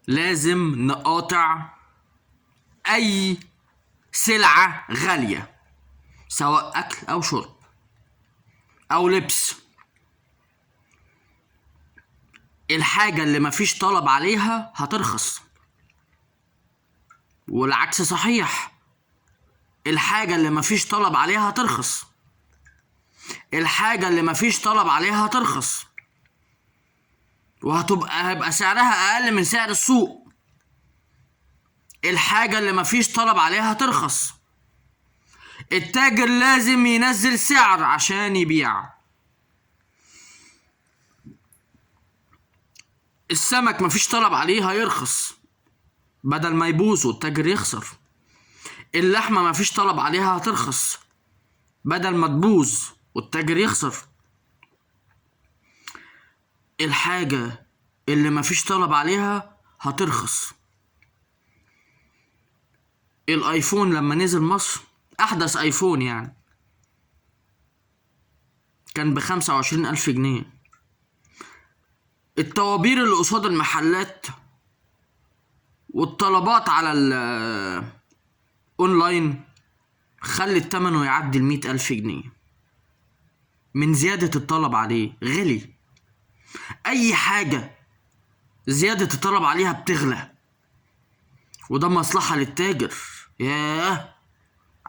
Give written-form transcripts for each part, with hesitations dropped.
لازم نقاطع اي سلعة غالية، سواء اكل او شرب او لبس. الحاجة اللي مفيش طلب عليها هترخص، والعكس صحيح. الحاجة اللي مفيش طلب عليها هترخص، الحاجة اللي مفيش طلب عليها هترخص، هيبقى سعرها اقل من سعر السوق. الحاجة اللي مفيش طلب عليها هترخص. التاجر لازم ينزل سعر عشان يبيع. السمك مفيش طلب عليه هيرخص، بدل ما يبوظ والتاجر يخسر. اللحمة مفيش طلب عليها هترخص، بدل ما تبوظ والتاجر يخسر. الحاجة اللي مفيش طلب عليها هترخص. الايفون لما نزل مصر، احدث ايفون يعني، كان ب25,000 جنيه. الطوابير اللي قصاد المحلات والطلبات على اونلاين خلت تمنه يعدي 100,000 جنيه من زيادة الطلب عليه. غلي. اي حاجة زيادة الطلب عليها بتغلى، وده مصلحة للتاجر. ياه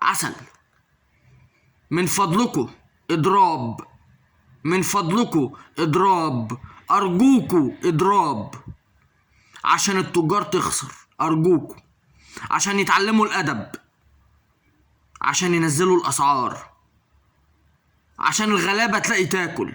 عسل. من فضلكوا اضراب، من فضلكوا اضراب، ارجوكوا اضراب، عشان التجار تخسر. ارجوكوا عشان يتعلموا الادب، عشان ينزلوا الاسعار، عشان الغلابة تلاقي تاكل.